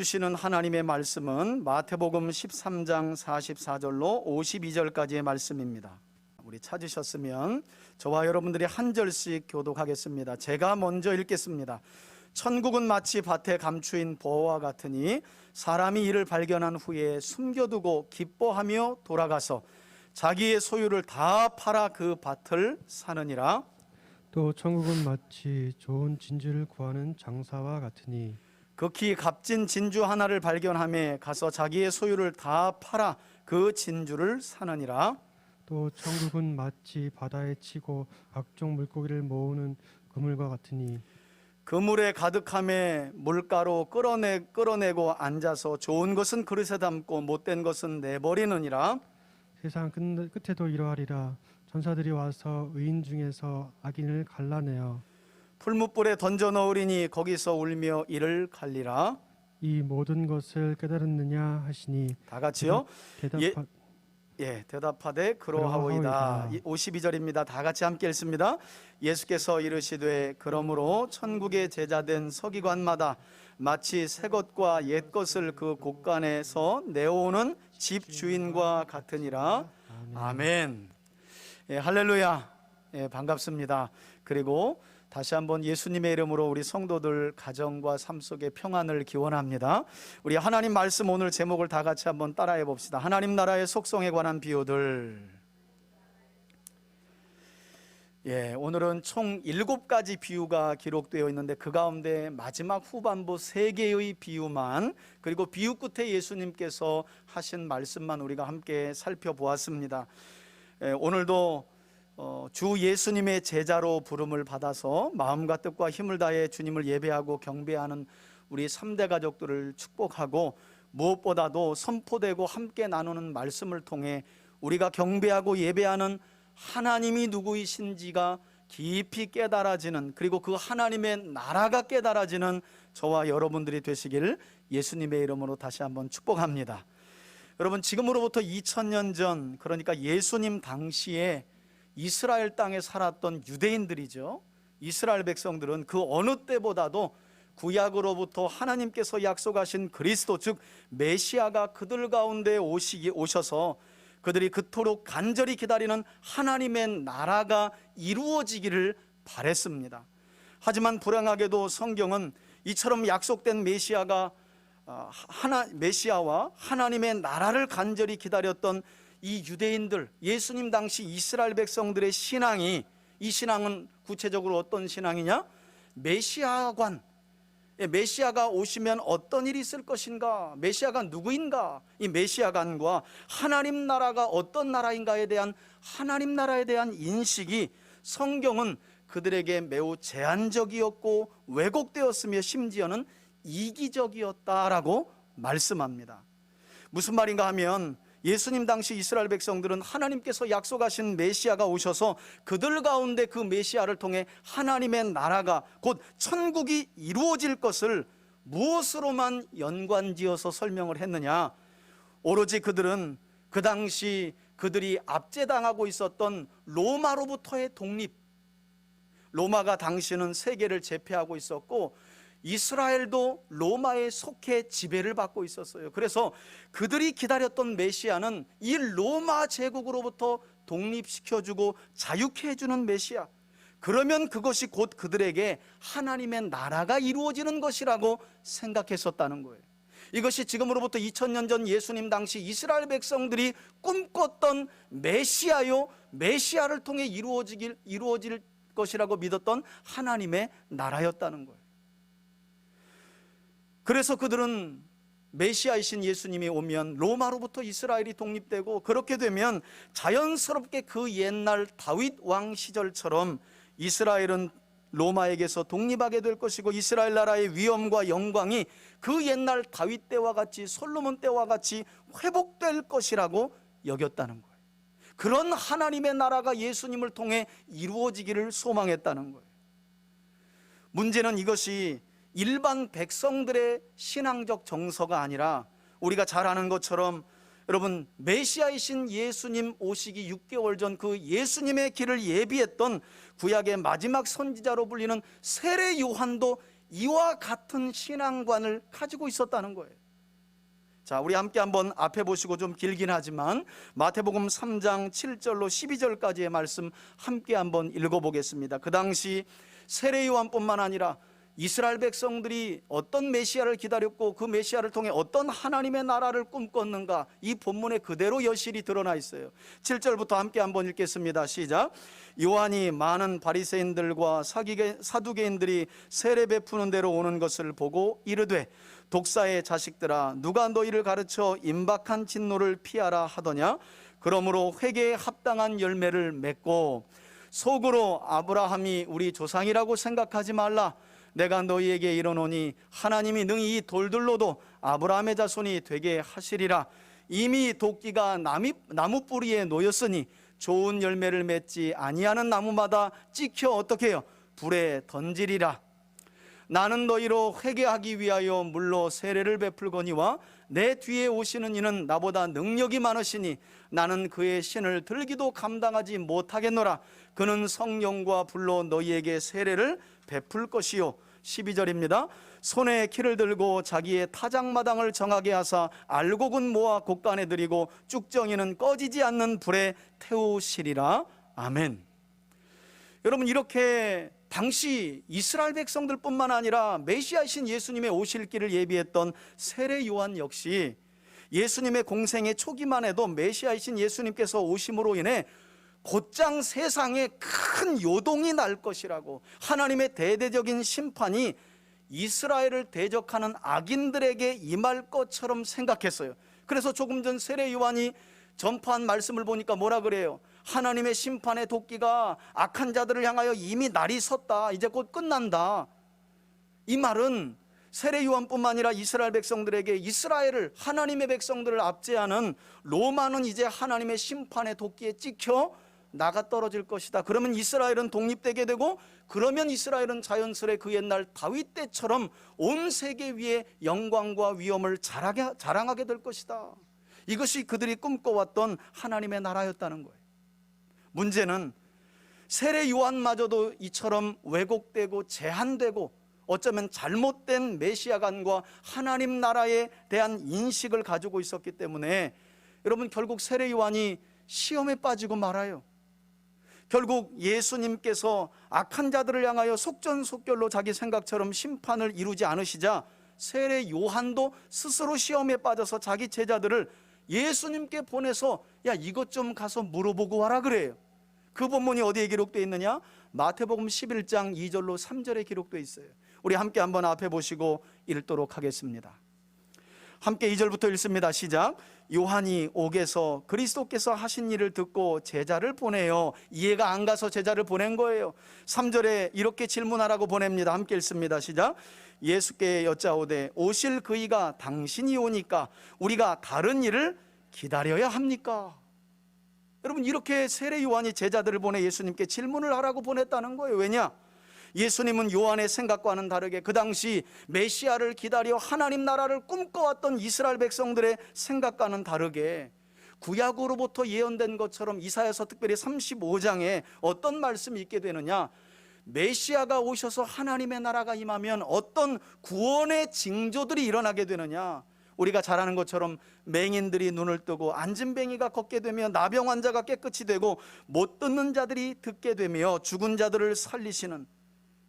주시는 하나님의 말씀은 마태복음 13장 44절로 52절까지의 말씀입니다. 우리 찾으셨으면 저와 여러분들이 한 절씩 교독하겠습니다. 제가 먼저 읽겠습니다. 천국은 마치 밭에 감추인 보화와 같으니 사람이 이를 발견한 후에 숨겨두고 기뻐하며 돌아가서 자기의 소유를 다 팔아 그 밭을 사느니라. 또 천국은 마치 좋은 진주를 구하는 장사와 같으니 극히 값진 진주 하나를 발견하며 가서 자기의 소유를 다 팔아 그 진주를 사느니라. 또 천국은 마치 바다에 치고 각종 물고기를 모으는 그물과 같으니 그물에 가득함에 물가로 끌어내고 앉아서 좋은 것은 그릇에 담고 못된 것은 내버리느니라. 세상 끝에도 이러하리라. 전사들이 와서 의인 중에서 악인을 갈라내어 풀무불에 던져 넣으리니 거기서 울며 이를 갈리라. 이 모든 것을 깨달았느냐 하시니 다 같이요. 대답하되 그러하오이다. 52절입니다. 다 같이 함께 읽습니다. 예수께서 이르시되 그러므로 천국의 제자된 서기관마다 마치 새 것과 옛 것을 그 곳간에서 내어오는 집 주인과 같으니라. 아멘. 할렐루야. 반갑습니다. 그리고 다시 한번 예수님의 이름으로 우리 성도들 가정과 삶 속에 평안을 기원합니다. 우리 하나님 말씀 오늘 제목을 다 같이 한번 따라해 봅시다. 하나님 나라의 속성에 관한 비유들. 오늘은 총 7가지 비유가 기록되어 있는데 그 가운데 마지막 후반부 3개의 비유만, 그리고 비유 끝에 예수님께서 하신 말씀만 우리가 함께 살펴보았습니다. 오늘도 주 예수님의 제자로 부름을 받아서 마음과 뜻과 힘을 다해 주님을 예배하고 경배하는 우리 3대 가족들을 축복하고, 무엇보다도 선포되고 함께 나누는 말씀을 통해 우리가 경배하고 예배하는 하나님이 누구이신지가 깊이 깨달아지는, 그리고 그 하나님의 나라가 깨달아지는 저와 여러분들이 되시길 예수님의 이름으로 다시 한번 축복합니다. 여러분, 지금으로부터 2000년 전, 그러니까 예수님 당시에 이스라엘 땅에 살았던 유대인들이죠. 이스라엘 백성들은 그 어느 때보다도 구약으로부터 하나님께서 약속하신 그리스도, 즉 메시아가 그들 가운데 오셔서 그들이 그토록 간절히 기다리는 하나님의 나라가 이루어지기를 바랬습니다. 하지만 불행하게도 성경은 이처럼 약속된 메시아와 하나님의 나라를 간절히 기다렸던 이 유대인들, 예수님 당시 이스라엘 백성들의 신앙이, 이 신앙은 구체적으로 어떤 신앙이냐? 메시아관, 메시아가 오시면 어떤 일이 있을 것인가, 메시아가 누구인가, 이 메시아관과 하나님 나라가 어떤 나라인가에 대한, 하나님 나라에 대한 인식이 성경은 그들에게 매우 제한적이었고 왜곡되었으며 심지어는 이기적이었다라고 말씀합니다. 무슨 말인가 하면, 예수님 당시 이스라엘 백성들은 하나님께서 약속하신 메시아가 오셔서 그들 가운데 그 메시아를 통해 하나님의 나라가, 곧 천국이 이루어질 것을 무엇으로만 연관지어서 설명을 했느냐? 오로지 그들은 그 당시 그들이 압제당하고 있었던 로마로부터의 독립, 로마가 당시는 세계를 제패하고 있었고 이스라엘도 로마에 속해 지배를 받고 있었어요. 그래서 그들이 기다렸던 메시아는 이 로마 제국으로부터 독립시켜주고 자유케 해주는 메시아, 그러면 그것이 곧 그들에게 하나님의 나라가 이루어지는 것이라고 생각했었다는 거예요. 이것이 지금으로부터 2000년 전 예수님 당시 이스라엘 백성들이 꿈꿨던 메시아요, 메시아를 통해 이루어질 것이라고 믿었던 하나님의 나라였다는 거예요. 그래서 그들은 메시아이신 예수님이 오면 로마로부터 이스라엘이 독립되고, 그렇게 되면 자연스럽게 그 옛날 다윗 왕 시절처럼 이스라엘은 로마에게서 독립하게 될 것이고, 이스라엘 나라의 위엄과 영광이 그 옛날 다윗 때와 같이, 솔로몬 때와 같이 회복될 것이라고 여겼다는 거예요. 그런 하나님의 나라가 예수님을 통해 이루어지기를 소망했다는 거예요. 문제는 이것이 일반 백성들의 신앙적 정서가 아니라, 우리가 잘 아는 것처럼 여러분, 메시아이신 예수님 오시기 6개월 전 그 예수님의 길을 예비했던 구약의 마지막 선지자로 불리는 세례 요한도 이와 같은 신앙관을 가지고 있었다는 거예요. 자, 우리 함께 한번 앞에 보시고 좀 길긴 하지만 마태복음 3장 7절로 12절까지의 말씀 함께 한번 읽어보겠습니다. 그 당시 세례 요한뿐만 아니라 이스라엘 백성들이 어떤 메시아를 기다렸고 그 메시아를 통해 어떤 하나님의 나라를 꿈꿨는가, 이 본문에 그대로 여실히 드러나 있어요. 7절부터 함께 한번 읽겠습니다. 시작. 요한이 많은 바리새인들과 사두개인들이 세례 베푸는 데로 오는 것을 보고 이르되 독사의 자식들아, 누가 너희를 가르쳐 임박한 진노를 피하라 하더냐? 그러므로 회개에 합당한 열매를 맺고 속으로 아브라함이 우리 조상이라고 생각하지 말라. 내가 너희에게 이르노니 하나님이 능히 이 돌들로도 아브라함의 자손이 되게 하시리라. 이미 도끼가 나무 뿌리에 놓였으니 좋은 열매를 맺지 아니하는 나무마다 찍혀 어떻게 해요? 불에 던지리라. 나는 너희로 회개하기 위하여 물로 세례를 베풀거니와 내 뒤에 오시는 이는 나보다 능력이 많으시니 나는 그의 신을 들기도 감당하지 못하겠노라. 그는 성령과 불로 너희에게 세례를 베풀 것이요. 12절입니다. 손에 키를 들고 자기의 타작마당을 정하게 하사 알곡은 모아 곡간에 들이고 쭉정이는 꺼지지 않는 불에 태우시리라. 아멘. 여러분, 이렇게 당시 이스라엘 백성들뿐만 아니라 메시아이신 예수님의 오실 길을 예비했던 세례 요한 역시 예수님의 공생의 초기만 해도 메시아이신 예수님께서 오심으로 인해 곧장 세상에 큰 요동이 날 것이라고, 하나님의 대대적인 심판이 이스라엘을 대적하는 악인들에게 임할 것처럼 생각했어요. 그래서 조금 전 세례 요한이 전파한 말씀을 보니까 뭐라 그래요? 하나님의 심판의 도끼가 악한 자들을 향하여 이미 날이 섰다, 이제 곧 끝난다. 이 말은 세례 요한뿐만 아니라 이스라엘 백성들에게 이스라엘을, 하나님의 백성들을 압제하는 로마는 이제 하나님의 심판의 도끼에 찍혀 나가 떨어질 것이다. 그러면 이스라엘은 독립되게 되고, 그러면 이스라엘은 자연스레 그 옛날 다윗 때처럼 온 세계 위에 영광과 위엄을 자랑하게 될 것이다. 이것이 그들이 꿈꿔왔던 하나님의 나라였다는 거예요. 문제는 세례 요한마저도 이처럼 왜곡되고 제한되고 어쩌면 잘못된 메시아관과 하나님 나라에 대한 인식을 가지고 있었기 때문에 여러분, 결국 세례 요한이 시험에 빠지고 말아요. 결국 예수님께서 악한 자들을 향하여 속전속결로 자기 생각처럼 심판을 이루지 않으시자 세례 요한도 스스로 시험에 빠져서 자기 제자들을 예수님께 보내서 야, 이것 좀 가서 물어보고 와라 그래요. 그 본문이 어디에 기록되어 있느냐? 마태복음 11장 2절로 3절에 기록되어 있어요. 우리 함께 한번 앞에 보시고 읽도록 하겠습니다. 함께 2절부터 읽습니다. 시작. 요한이 옥에서 그리스도께서 하신 일을 듣고 제자를 보내요. 이해가 안 가서 제자를 보낸 거예요. 3절에 이렇게 질문하라고 보냅니다. 함께 읽습니다. 시작. 예수께 여짜오되 오실 그이가 당신이 오니까 우리가 다른 일을 기다려야 합니까? 여러분, 이렇게 세례 요한이 제자들을 보내 예수님께 질문을 하라고 보냈다는 거예요. 왜냐? 예수님은 요한의 생각과는 다르게 그 당시 메시아를 기다려 하나님 나라를 꿈꿔왔던 이스라엘 백성들의 생각과는 다르게 구약으로부터 예언된 것처럼 이사야서 특별히 35장에 어떤 말씀이 있게 되느냐? 메시아가 오셔서 하나님의 나라가 임하면 어떤 구원의 징조들이 일어나게 되느냐? 우리가 잘 아는 것처럼 맹인들이 눈을 뜨고 안진뱅이가 걷게 되며 나병 환자가 깨끗이 되고 못 듣는 자들이 듣게 되며 죽은 자들을 살리시는,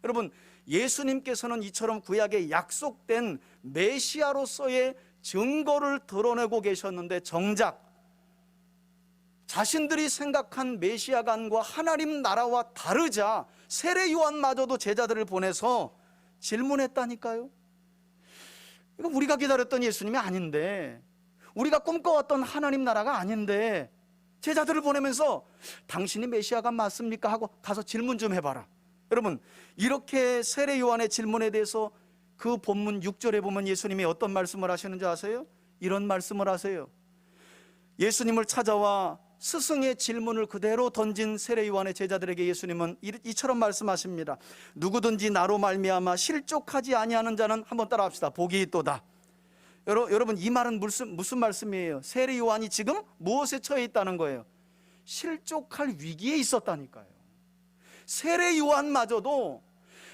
여러분, 예수님께서는 이처럼 구약에 약속된 메시아로서의 증거를 드러내고 계셨는데 정작 자신들이 생각한 메시아관과 하나님 나라와 다르자 세례 요한마저도 제자들을 보내서 질문했다니까요. 이거 우리가 기다렸던 예수님이 아닌데, 우리가 꿈꿔왔던 하나님 나라가 아닌데 제자들을 보내면서 당신이 메시아가 맞습니까? 하고 가서 질문 좀 해봐라. 여러분, 이렇게 세례 요한의 질문에 대해서 그 본문 6절에 보면 예수님이 어떤 말씀을 하시는지 아세요? 이런 말씀을 하세요. 예수님을 찾아와 스승의 질문을 그대로 던진 세례 요한의 제자들에게 예수님은 이처럼 말씀하십니다. 누구든지 나로 말미암아 실족하지 아니하는 자는, 한번 따라합시다. 복이 있도다. 여러분, 이 말은 무슨 말씀이에요? 세례 요한이 지금 무엇에 처해 있다는 거예요? 실족할 위기에 있었다니까요. 세례 요한마저도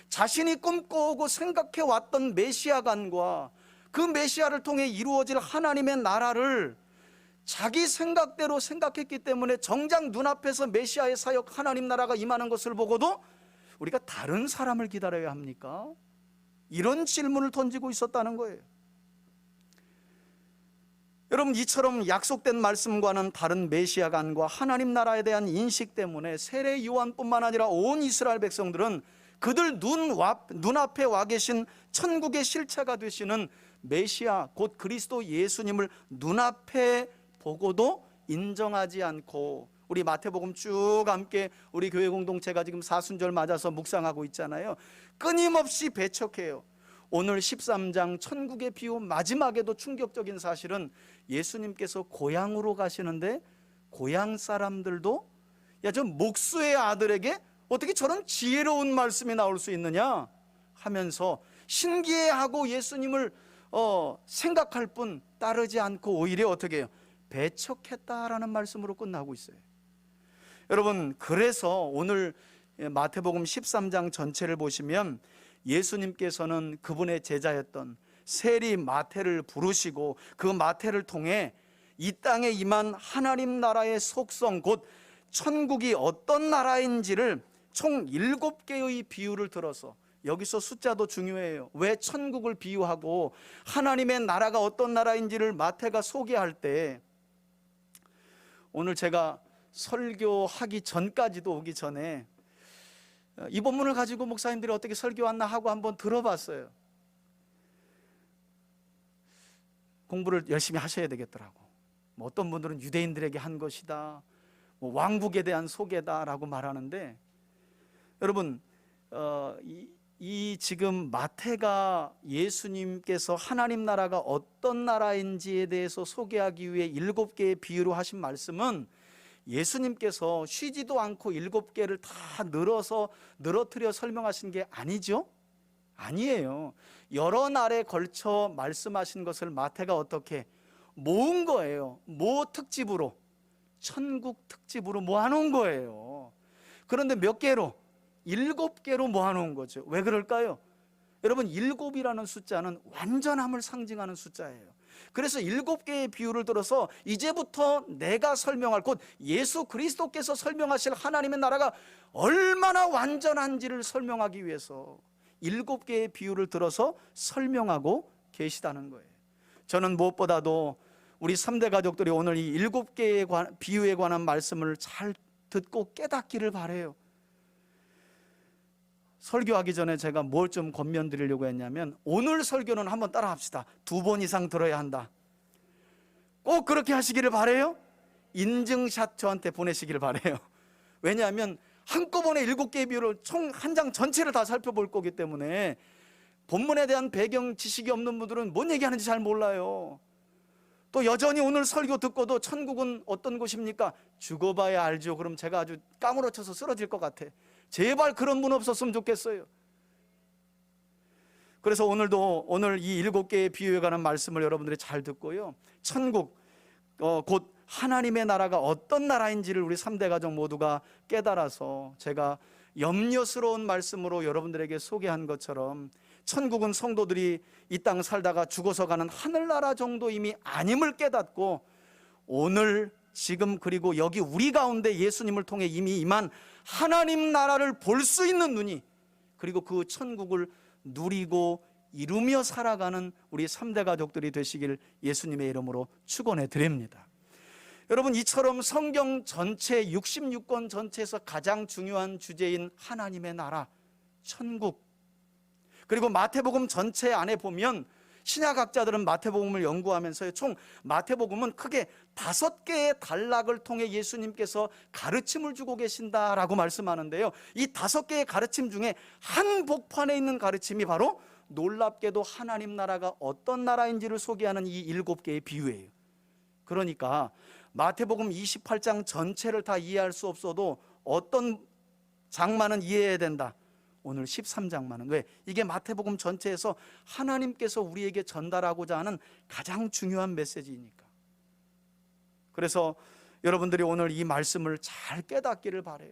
자신이 꿈꿔오고 생각해왔던 메시아관과 그 메시아를 통해 이루어질 하나님의 나라를 자기 생각대로 생각했기 때문에 정작 눈앞에서 메시아의 사역 하나님 나라가 임하는 것을 보고도 우리가 다른 사람을 기다려야 합니까? 이런 질문을 던지고 있었다는 거예요. 여러분, 이처럼 약속된 말씀과는 다른 메시아관과 하나님 나라에 대한 인식 때문에 세례 요한뿐만 아니라 온 이스라엘 백성들은 그들 눈앞에 와 계신 천국의 실체가 되시는 메시아 곧 그리스도 예수님을 눈앞에 보고도 인정하지 않고, 우리 마태복음 쭉 함께 우리 교회 공동체가 지금 사순절 맞아서 묵상하고 있잖아요. 끊임없이 배척해요. 오늘 13장 천국의 비유 마지막에도 충격적인 사실은 예수님께서 고향으로 가시는데 고향 사람들도 야, 저 목수의 아들에게 어떻게 저런 지혜로운 말씀이 나올 수 있느냐 하면서 신기해하고 예수님을 생각할 뿐 따르지 않고 오히려 어떻게 해요? 배척했다라는 말씀으로 끝나고 있어요. 여러분, 그래서 오늘 마태복음 13장 전체를 보시면 예수님께서는 그분의 제자였던 세리 마태를 부르시고 그 마태를 통해 이 땅에 임한 하나님 나라의 속성 곧 천국이 어떤 나라인지를 총 7개의 비유를 들어서, 여기서 숫자도 중요해요. 왜 천국을 비유하고 하나님의 나라가 어떤 나라인지를 마태가 소개할 때, 오늘 제가 설교하기 전까지도 오기 전에 이 본문을 가지고 목사님들이 어떻게 설교했나 하고 한번 들어봤어요. 공부를 열심히 하셔야 되겠더라고. 뭐 어떤 분들은 유대인들에게 한 것이다, 뭐 왕국에 대한 소개다라고 말하는데, 여러분 이 지금 마태가 예수님께서 하나님 나라가 어떤 나라인지에 대해서 소개하기 위해 7개의 비유로 하신 말씀은 예수님께서 쉬지도 않고 7개를 다 늘어뜨려 설명하신 게 아니죠? 아니에요. 여러 날에 걸쳐 말씀하신 것을 마태가 어떻게 모은 거예요. 모 특집으로, 천국 특집으로 모아놓은 거예요. 그런데 몇 개로? 7개로 모아놓은 거죠. 왜 그럴까요? 여러분, 7이라는 숫자는 완전함을 상징하는 숫자예요. 그래서 7개의 비유를 들어서 이제부터 내가 설명할, 곧 예수 그리스도께서 설명하실 하나님의 나라가 얼마나 완전한지를 설명하기 위해서 7개의 비유를 들어서 설명하고 계시다는 거예요. 저는 무엇보다도 우리 3대 가족들이 오늘 이 7개의 비유에 관한 말씀을 잘 듣고 깨닫기를 바라요. 설교하기 전에 제가 뭘 좀 권면드리려고 했냐면, 오늘 설교는 한번 따라 합시다. 2번 이상 들어야 한다. 꼭 그렇게 하시기를 바라요. 인증샷 저한테 보내시기를 바라요. 왜냐하면 한꺼번에 7개의 비유를 총 한 장 전체를 다 살펴볼 거기 때문에 본문에 대한 배경 지식이 없는 분들은 뭔 얘기하는지 잘 몰라요. 또 여전히 오늘 설교 듣고도 천국은 어떤 곳입니까? 죽어봐야 알죠. 그럼 제가 아주 까무러쳐서 쓰러질 것 같아. 제발 그런 분 없었으면 좋겠어요. 그래서 오늘 이 7개의 비유에 관한 말씀을 여러분들이 잘 듣고요, 천국 곧 하나님의 나라가 어떤 나라인지를 우리 3대 가족 모두가 깨달아서 제가 염려스러운 말씀으로 여러분들에게 소개한 것처럼 천국은 성도들이 이 땅 살다가 죽어서 가는 하늘나라 정도 이미 아님을 깨닫고, 오늘 지금 그리고 여기 우리 가운데 예수님을 통해 이미 임한 하나님 나라를 볼 수 있는 눈이, 그리고 그 천국을 누리고 이루며 살아가는 우리 3대 가족들이 되시길 예수님의 이름으로 축원해 드립니다. 여러분, 이처럼 성경 전체 66권 전체에서 가장 중요한 주제인 하나님의 나라, 천국, 그리고 마태복음 전체 안에 보면 신약학자들은 마태복음을 연구하면서 총 마태복음은 크게 5개의 단락을 통해 예수님께서 가르침을 주고 계신다라고 말씀하는데요, 이 5개의 가르침 중에 한 복판에 있는 가르침이 바로 놀랍게도 하나님 나라가 어떤 나라인지를 소개하는 이 7개의 비유예요. 그러니까 마태복음 28장 전체를 다 이해할 수 없어도 어떤 장만은 이해해야 된다. 오늘 13장만은 왜? 이게 마태복음 전체에서 하나님께서 우리에게 전달하고자 하는 가장 중요한 메시지이니까. 그래서 여러분들이 오늘 이 말씀을 잘 깨닫기를 바라요.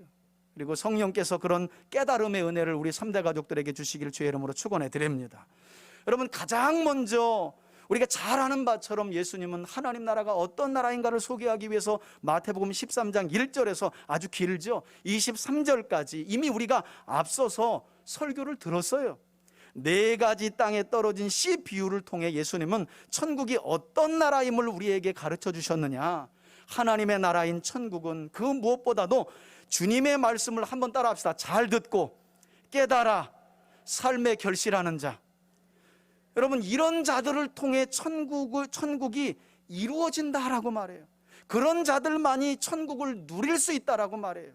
그리고 성령께서 그런 깨달음의 은혜를 우리 3대 가족들에게 주시기를 주의 이름으로 축원해 드립니다. 여러분, 가장 먼저 우리가 잘 아는 바처럼 예수님은 하나님 나라가 어떤 나라인가를 소개하기 위해서 마태복음 13장 1절에서 아주 길죠, 23절까지 이미 우리가 앞서서 설교를 들었어요. 4가지 땅에 떨어진 씨 비유를 통해 예수님은 천국이 어떤 나라임을 우리에게 가르쳐 주셨느냐, 하나님의 나라인 천국은 그 무엇보다도 주님의 말씀을 한번 따라 합시다. 잘 듣고 깨달아 삶에 결실하는 자. 여러분, 이런 자들을 통해 천국이 이루어진다라고 말해요. 그런 자들만이 천국을 누릴 수 있다라고 말해요.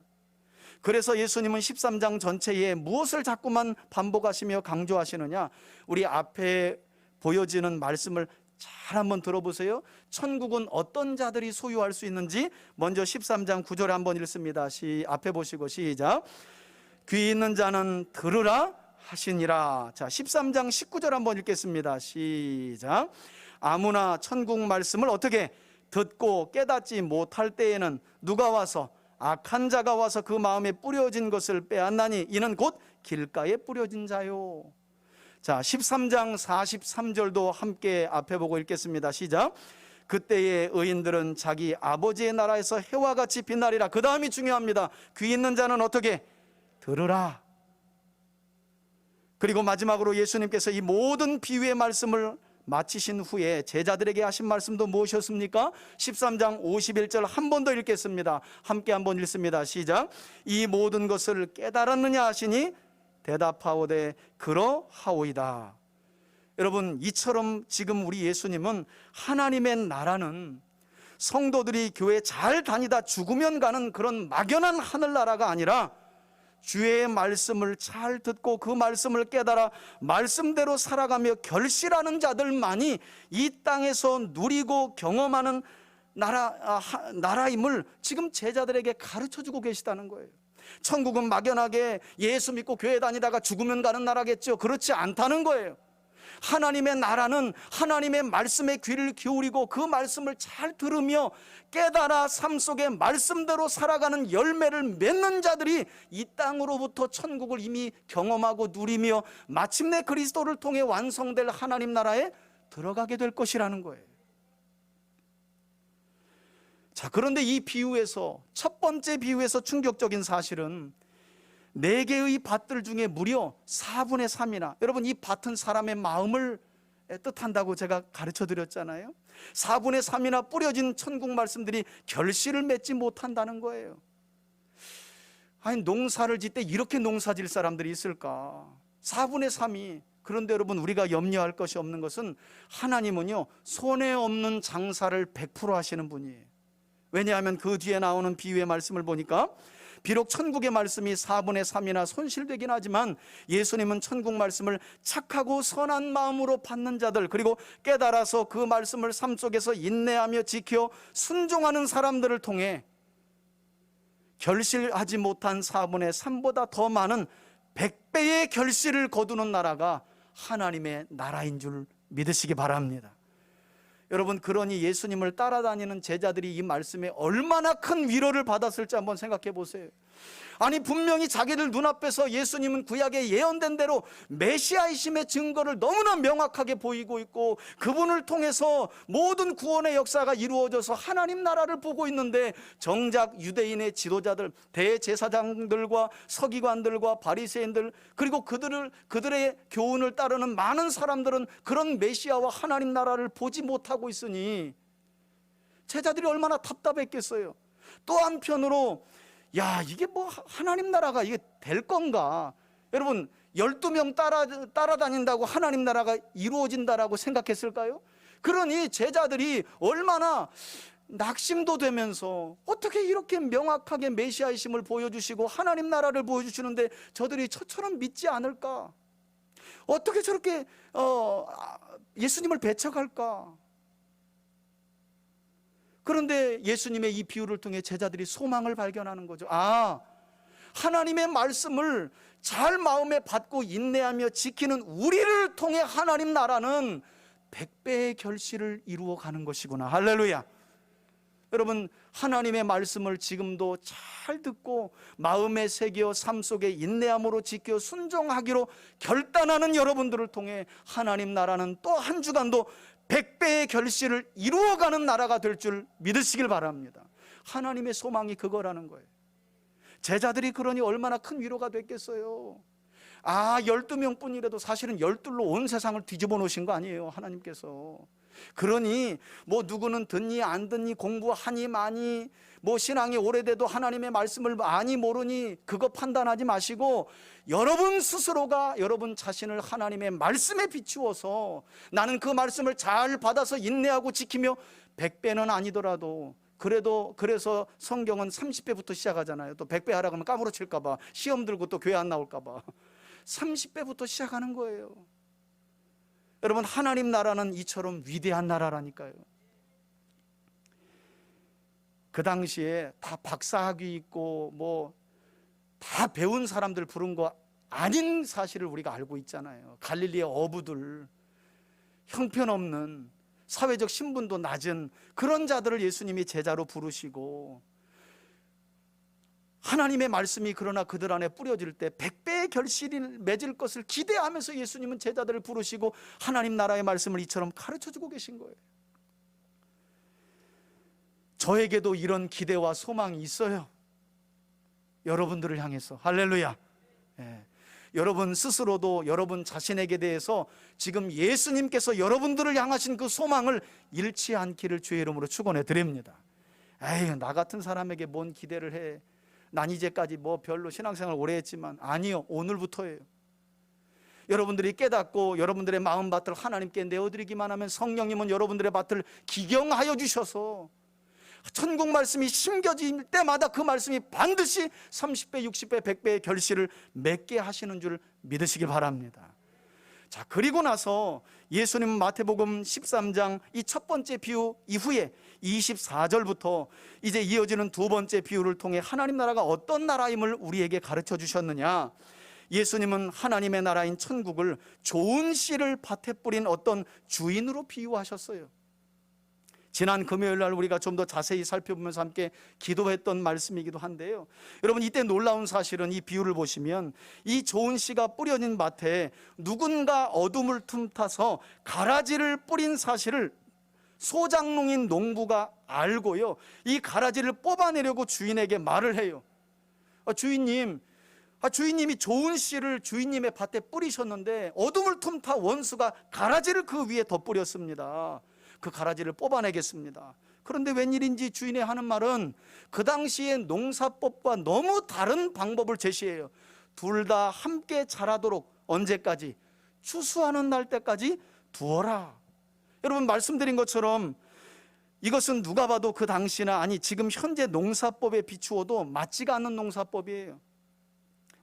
그래서 예수님은 13장 전체에 무엇을 자꾸만 반복하시며 강조하시느냐, 우리 앞에 보여지는 말씀을 잘 한번 들어보세요. 천국은 어떤 자들이 소유할 수 있는지 먼저 13장 9절에 한번 읽습니다. 앞에 보시고 시작. 귀 있는 자는 들으라 하시니라. 자, 13장 19절 한번 읽겠습니다. 시작. 아무나 천국 말씀을 어떻게 듣고 깨닫지 못할 때에는 누가 와서, 악한 자가 와서 그 마음에 뿌려진 것을 빼앗나니 이는 곧 길가에 뿌려진 자요. 자, 13장 43절도 함께 앞에 보고 읽겠습니다. 시작. 그때의 의인들은 자기 아버지의 나라에서 해와 같이 빛나리라. 그 다음이 중요합니다. 귀 있는 자는 어떻게 들으라. 그리고 마지막으로 예수님께서 이 모든 비유의 말씀을 마치신 후에 제자들에게 하신 말씀도 무엇이었습니까? 13장 51절 한 번 더 읽겠습니다. 함께 한번 읽습니다. 시작. 이 모든 것을 깨달았느냐 하시니 대답하오되 그러하오이다. 여러분, 이처럼 지금 우리 예수님은 하나님의 나라는 성도들이 교회 잘 다니다 죽으면 가는 그런 막연한 하늘나라가 아니라 주의 말씀을 잘 듣고 그 말씀을 깨달아 말씀대로 살아가며 결실하는 자들만이 이 땅에서 누리고 경험하는 나라임을 지금 제자들에게 가르쳐주고 계시다는 거예요. 천국은 막연하게 예수 믿고 교회 다니다가 죽으면 가는 나라겠죠. 그렇지 않다는 거예요. 하나님의 나라는 하나님의 말씀에 귀를 기울이고 그 말씀을 잘 들으며 깨달아 삶 속에 말씀대로 살아가는 열매를 맺는 자들이 이 땅으로부터 천국을 이미 경험하고 누리며 마침내 그리스도를 통해 완성될 하나님 나라에 들어가게 될 것이라는 거예요. 자, 그런데 이 비유에서, 첫 번째 비유에서 충격적인 사실은 4개의 밭들 중에 무려 4분의 3이나, 여러분, 이 밭은 사람의 마음을 뜻한다고 제가 가르쳐 드렸잖아요. 4분의 3이나 뿌려진 천국 말씀들이 결실을 맺지 못한다는 거예요. 아니, 농사를 짓 때 이렇게 농사 질 사람들이 있을까? 4분의 3이. 그런데 여러분, 우리가 염려할 것이 없는 것은 하나님은요, 손해 없는 장사를 100% 하시는 분이에요. 왜냐하면 그 뒤에 나오는 비유의 말씀을 보니까 비록 천국의 말씀이 4분의 3이나 손실되긴 하지만 예수님은 천국 말씀을 착하고 선한 마음으로 받는 자들, 그리고 깨달아서 그 말씀을 삶 속에서 인내하며 지켜 순종하는 사람들을 통해 결실하지 못한 4분의 3보다 더 많은 100배의 결실을 거두는 나라가 하나님의 나라인 줄 믿으시기 바랍니다. 여러분, 그러니 예수님을 따라다니는 제자들이 이 말씀에 얼마나 큰 위로를 받았을지 한번 생각해 보세요. 아니, 분명히 자기들 눈앞에서 예수님은 구약에 예언된 대로 메시아이심의 증거를 너무나 명확하게 보이고 있고 그분을 통해서 모든 구원의 역사가 이루어져서 하나님 나라를 보고 있는데, 정작 유대인의 지도자들, 대제사장들과 서기관들과 바리새인들, 그리고 그들의 교훈을 따르는 많은 사람들은 그런 메시아와 하나님 나라를 보지 못하고 있으니 제자들이 얼마나 답답했겠어요. 또 한편으로 야, 이게 뭐 하나님 나라가 이게 될 건가? 여러분, 12명 따라다닌다고 하나님 나라가 이루어진다라고 생각했을까요? 그러니 제자들이 얼마나 낙심도 되면서 어떻게 이렇게 명확하게 메시아이심을 보여주시고 하나님 나라를 보여주시는데 저들이 저처럼 믿지 않을까? 어떻게 저렇게 예수님을 배척할까? 그런데 예수님의 이 비유를 통해 제자들이 소망을 발견하는 거죠. 아, 하나님의 말씀을 잘 마음에 받고 인내하며 지키는 우리를 통해 하나님 나라는 100배의 결실을 이루어가는 것이구나. 할렐루야. 여러분, 하나님의 말씀을 지금도 잘 듣고 마음에 새겨 삶 속에 인내함으로 지켜 순종하기로 결단하는 여러분들을 통해 하나님 나라는 또 한 주간도 100배의 결실을 이루어가는 나라가 될 줄 믿으시길 바랍니다. 하나님의 소망이 그거라는 거예요. 제자들이 그러니 얼마나 큰 위로가 됐겠어요. 12명뿐이라도 사실은 12로 온 세상을 뒤집어 놓으신 거 아니에요, 하나님께서. 그러니 뭐 누구는 듣니 안 듣니, 공부하니 마니, 뭐 신앙이 오래돼도 하나님의 말씀을 많이 모르니, 그거 판단하지 마시고 여러분 스스로가 여러분 자신을 하나님의 말씀에 비추어서 나는 그 말씀을 잘 받아서 인내하고 지키며 100배는 아니더라도 그래서 성경은 30배부터 시작하잖아요. 또 100배 하라 그러면 까무러칠까 봐, 시험 들고 또 교회 안 나올까 봐 30배부터 시작하는 거예요. 여러분, 하나님 나라는 이처럼 위대한 나라라니까요. 그 당시에 다 박사학위 있고 뭐 다 배운 사람들 부른 거 아닌 사실을 우리가 알고 있잖아요. 갈릴리의 어부들, 형편없는 사회적 신분도 낮은 그런 자들을 예수님이 제자로 부르시고, 하나님의 말씀이 그러나 그들 안에 뿌려질 때 100배의 결실이 맺을 것을 기대하면서 예수님은 제자들을 부르시고 하나님 나라의 말씀을 이처럼 가르쳐주고 계신 거예요. 저에게도 이런 기대와 소망이 있어요. 여러분들을 향해서. 할렐루야. 여러분 스스로도 여러분 자신에게 대해서 지금 예수님께서 여러분들을 향하신 그 소망을 잃지 않기를 주의 이름으로 축원해 드립니다. 에이, 나 같은 사람에게 뭔 기대를 해. 난 이제까지 뭐 별로 신앙생활 오래 했지만. 아니요, 오늘부터예요. 여러분들이 깨닫고 여러분들의 마음밭을 하나님께 내어드리기만 하면 성령님은 여러분들의 밭을 기경하여 주셔서 천국 말씀이 심겨질 때마다 그 말씀이 반드시 30배, 60배, 100배의 결실을 맺게 하시는 줄 믿으시기 바랍니다. 자, 그리고 나서 예수님은 마태복음 13장 이 첫 번째 비유 이후에 24절부터 이제 이어지는 두 번째 비유를 통해 하나님 나라가 어떤 나라임을 우리에게 가르쳐 주셨느냐. 예수님은 하나님의 나라인 천국을 좋은 씨를 밭에 뿌린 어떤 주인으로 비유하셨어요. 지난 금요일 날 우리가 좀 더 자세히 살펴보면서 함께 기도했던 말씀이기도 한데요. 여러분, 이때 놀라운 사실은 이 비유를 보시면 이 좋은 씨가 뿌려진 밭에 누군가 어둠을 틈타서 가라지를 뿌린 사실을 소장농인 농부가 알고요, 이 가라지를 뽑아내려고 주인에게 말을 해요. 주인님이 좋은 씨를 주인님의 밭에 뿌리셨는데 어둠을 틈타 원수가 가라지를 그 위에 덧뿌렸습니다. 그 가라지를 뽑아내겠습니다. 그런데 웬일인지 주인이 하는 말은 그 당시의 농사법과 너무 다른 방법을 제시해요. 둘 다 함께 자라도록 언제까지? 추수하는 날 때까지 두어라. 여러분, 말씀드린 것처럼 이것은 누가 봐도 그 당시나 아니 지금 현재 농사법에 비추어도 맞지가 않는 농사법이에요.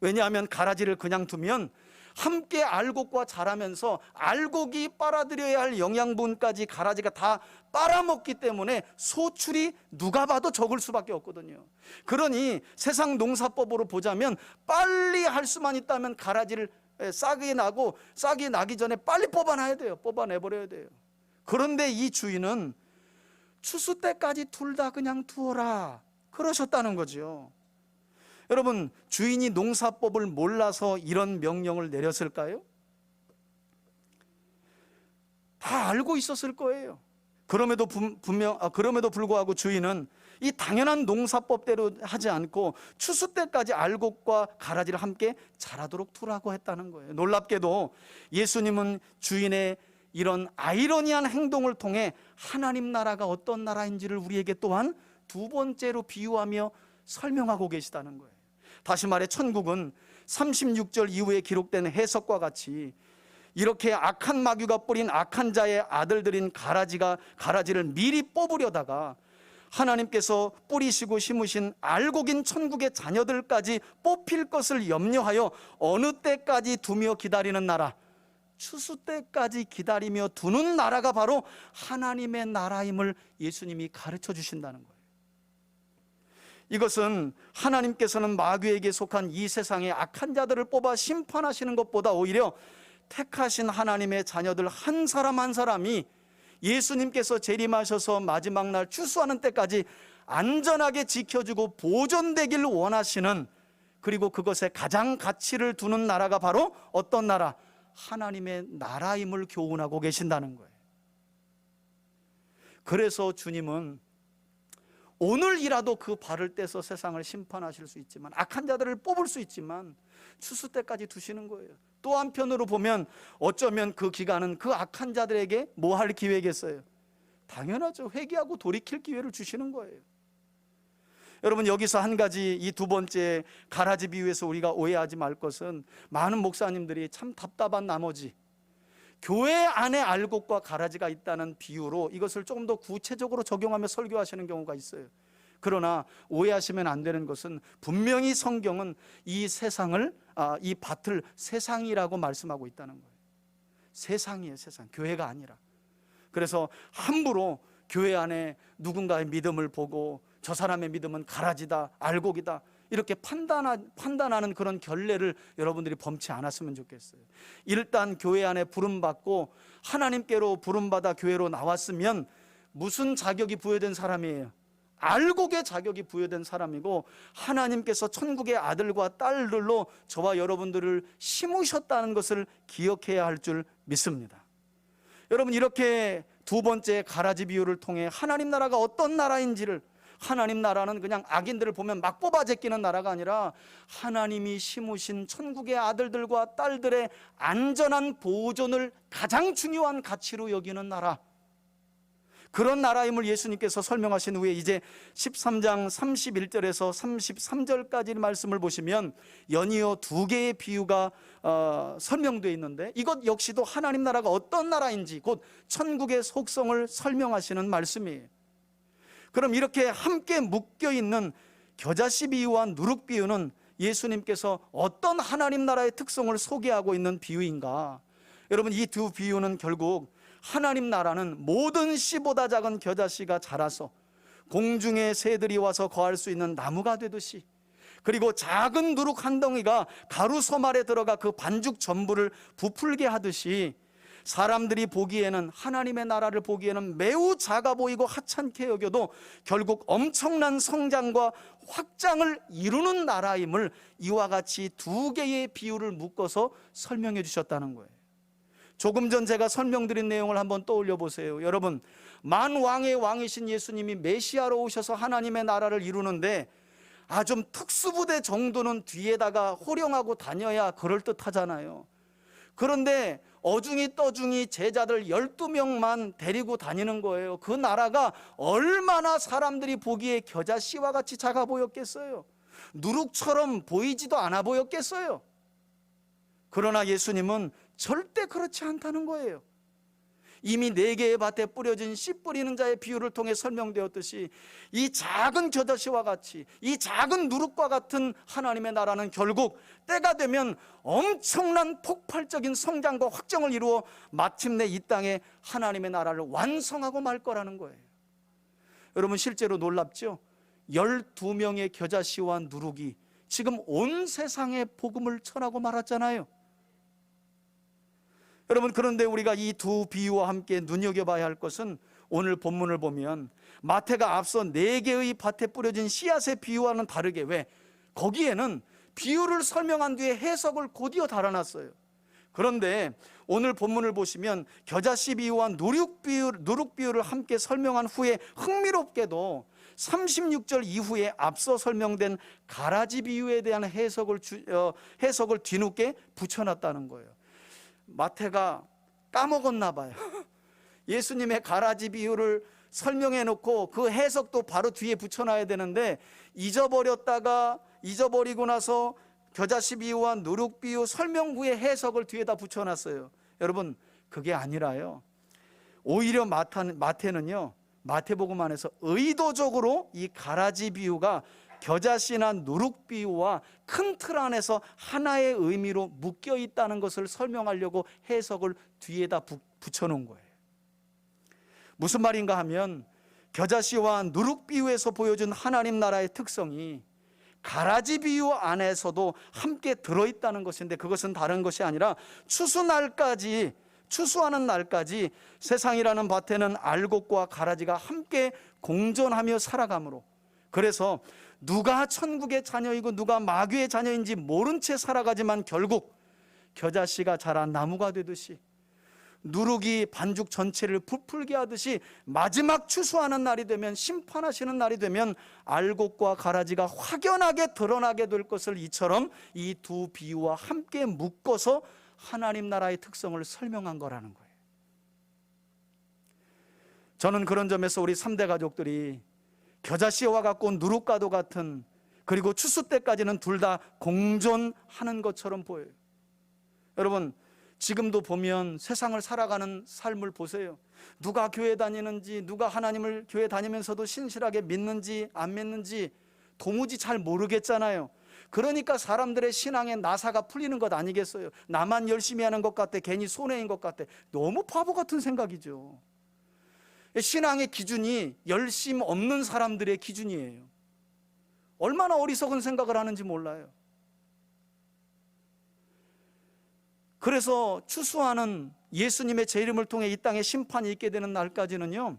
왜냐하면 가라지를 그냥 두면 함께 알곡과 자라면서 알곡이 빨아들여야 할 영양분까지 가라지가 다 빨아먹기 때문에 소출이 누가 봐도 적을 수밖에 없거든요. 그러니 세상 농사법으로 보자면 빨리 할 수만 있다면 가라지를 싹이 나고 싹이 나기 전에 빨리 뽑아놔야 돼요. 뽑아내버려야 돼요. 그런데 이 주인은 추수 때까지 둘 다 그냥 두어라 그러셨다는 거죠. 여러분, 주인이 농사법을 몰라서 이런 명령을 내렸을까요? 다 알고 있었을 거예요. 그럼에도 불구하고 주인은 이 당연한 농사법대로 하지 않고 추수 때까지 알곡과 가라지를 함께 자라도록 두라고 했다는 거예요. 놀랍게도 예수님은 주인의 이런 아이러니한 행동을 통해 하나님 나라가 어떤 나라인지를 우리에게 또한 두 번째로 비유하며 설명하고 계시다는 거예요. 다시 말해 천국은 36절 이후에 기록된 해석과 같이 이렇게 악한 마귀가 뿌린 악한 자의 아들들인 가라지를 미리 뽑으려다가 하나님께서 뿌리시고 심으신 알곡인 천국의 자녀들까지 뽑힐 것을 염려하여 어느 때까지 두며 기다리는 나라, 추수 때까지 기다리며 두는 나라가 바로 하나님의 나라임을 예수님이 가르쳐 주신다는 거예요. 이것은 하나님께서는 마귀에게 속한 이 세상의 악한 자들을 뽑아 심판하시는 것보다 오히려 택하신 하나님의 자녀들 한 사람 한 사람이 예수님께서 재림하셔서 마지막 날 추수하는 때까지 안전하게 지켜주고 보존되기를 원하시는, 그리고 그것에 가장 가치를 두는 나라가 바로 어떤 나라? 하나님의 나라임을 교훈하고 계신다는 거예요. 그래서 주님은 오늘이라도 그 발을 떼서 세상을 심판하실 수 있지만, 악한 자들을 뽑을 수 있지만 추수 때까지 두시는 거예요. 또 한편으로 보면 어쩌면 그 기간은 그 악한 자들에게 뭐 할 기회겠어요? 당연하죠. 회개하고 돌이킬 기회를 주시는 거예요. 여러분, 여기서 한 가지, 이 두 번째 가라지 비유에서 우리가 오해하지 말 것은, 많은 목사님들이 참 답답한 나머지 교회 안에 알곡과 가라지가 있다는 비유로 이것을 조금 더 구체적으로 적용하며 설교하시는 경우가 있어요. 그러나 오해하시면 안 되는 것은, 분명히 성경은 이 세상을, 이 밭을 세상이라고 말씀하고 있다는 거예요. 세상이에요, 세상. 교회가 아니라. 그래서 함부로 교회 안에 누군가의 믿음을 보고 저 사람의 믿음은 가라지다, 알곡이다, 이렇게 판단하는 그런 결례를 여러분들이 범치 않았으면 좋겠어요. 일단 교회 안에 부름받고 하나님께로 부름받아 교회로 나왔으면 무슨 자격이 부여된 사람이에요? 알곡의 자격이 부여된 사람이고, 하나님께서 천국의 아들과 딸들로 저와 여러분들을 심으셨다는 것을 기억해야 할 줄 믿습니다. 여러분, 이렇게 두 번째 가라지 비유를 통해 하나님 나라가 어떤 나라인지를, 하나님 나라는 그냥 악인들을 보면 막 뽑아 제끼는 나라가 아니라 하나님이 심으신 천국의 아들들과 딸들의 안전한 보존을 가장 중요한 가치로 여기는 나라, 그런 나라임을 예수님께서 설명하신 후에 이제 13장 31절에서 33절까지 말씀을 보시면 연이어 두 개의 비유가 설명되어 있는데, 이것 역시도 하나님 나라가 어떤 나라인지, 곧 천국의 속성을 설명하시는 말씀이에요. 그럼 이렇게 함께 묶여있는 겨자씨 비유와 누룩 비유는 예수님께서 어떤 하나님 나라의 특성을 소개하고 있는 비유인가? 여러분, 이 두 비유는 결국 하나님 나라는 모든 씨보다 작은 겨자씨가 자라서 공중의 새들이 와서 거할 수 있는 나무가 되듯이, 그리고 작은 누룩 한 덩이가 가루 소말에 들어가 그 반죽 전부를 부풀게 하듯이, 사람들이 보기에는, 하나님의 나라를 보기에는 매우 작아 보이고 하찮게 여겨도 결국 엄청난 성장과 확장을 이루는 나라임을 이와 같이 두 개의 비유를 묶어서 설명해 주셨다는 거예요. 조금 전 제가 설명드린 내용을 한번 떠올려 보세요. 여러분, 만왕의 왕이신 예수님이 메시아로 오셔서 하나님의 나라를 이루는데, 좀 특수부대 정도는 뒤에다가 호령하고 다녀야 그럴듯하잖아요. 그런데 어중이 떠중이 제자들 12명만 데리고 다니는 거예요. 그 나라가 얼마나 사람들이 보기에 겨자씨와 같이 작아 보였겠어요? 누룩처럼 보이지도 않아 보였겠어요? 그러나 예수님은 절대 그렇지 않다는 거예요. 이미 4개의 밭에 뿌려진 씨 뿌리는 자의 비유를 통해 설명되었듯이, 이 작은 겨자씨와 같이, 이 작은 누룩과 같은 하나님의 나라는 결국 때가 되면 엄청난 폭발적인 성장과 확정을 이루어 마침내 이 땅에 하나님의 나라를 완성하고 말 거라는 거예요. 여러분, 실제로 놀랍죠? 12명의 겨자씨와 누룩이 지금 온 세상에 복음을 전하고 말았잖아요. 여러분, 그런데 우리가 이 두 비유와 함께 눈여겨봐야 할 것은, 오늘 본문을 보면 마태가 앞서 4개의 밭에 뿌려진 씨앗의 비유와는 다르게, 왜? 거기에는 비유를 설명한 뒤에 해석을 곧이어 달아놨어요. 그런데 오늘 본문을 보시면 겨자씨 비유와 누룩 비유를 함께 설명한 후에 흥미롭게도 36절 이후에 앞서 설명된 가라지 비유에 대한 해석을 뒤늦게 붙여놨다는 거예요. 마태가 까먹었나 봐요. 예수님의 가라지 비유를 설명해 놓고 그 해석도 바로 뒤에 붙여놔야 되는데, 잊어버리고 나서 겨자씨 비유와 누룩 비유 설명 후에 해석을 뒤에다 붙여놨어요. 여러분, 그게 아니라요, 오히려 마태는요, 마태복음 안에서 의도적으로 이 가라지 비유가 겨자씨나 누룩 비유와 큰 틀 안에서 하나의 의미로 묶여 있다는 것을 설명하려고 해석을 뒤에다 붙여놓은 거예요. 무슨 말인가 하면, 겨자씨와 누룩 비유에서 보여준 하나님 나라의 특성이 가라지 비유 안에서도 함께 들어있다는 것인데, 그것은 다른 것이 아니라 추수날까지 추수하는 날까지 세상이라는 밭에는 알곡과 가라지가 함께 공존하며 살아가므로, 그래서 누가 천국의 자녀이고 누가 마귀의 자녀인지 모른 채 살아가지만 결국 겨자씨가 자라 나무가 되듯이, 누룩이 반죽 전체를 부풀게 하듯이 마지막 추수하는 날이 되면, 심판하시는 날이 되면 알곡과 가라지가 확연하게 드러나게 될 것을 이처럼 이 두 비유와 함께 묶어서 하나님 나라의 특성을 설명한 거라는 거예요. 저는 그런 점에서 우리 3대 가족들이 겨자씨와 같고 누룩과도 같은, 그리고 추수 때까지는 둘 다 공존하는 것처럼 보여요. 여러분, 지금도 보면 세상을 살아가는 삶을 보세요. 누가 교회 다니는지, 누가 하나님을 교회 다니면서도 신실하게 믿는지 안 믿는지 도무지 잘 모르겠잖아요. 그러니까 사람들의 신앙의 나사가 풀리는 것 아니겠어요? 나만 열심히 하는 것 같아, 괜히 손해인 것 같아. 너무 바보 같은 생각이죠. 신앙의 기준이 열심 없는 사람들의 기준이에요. 얼마나 어리석은 생각을 하는지 몰라요. 그래서 추수하는 예수님의 제 이름을 통해 이 땅에 심판이 있게 되는 날까지는요,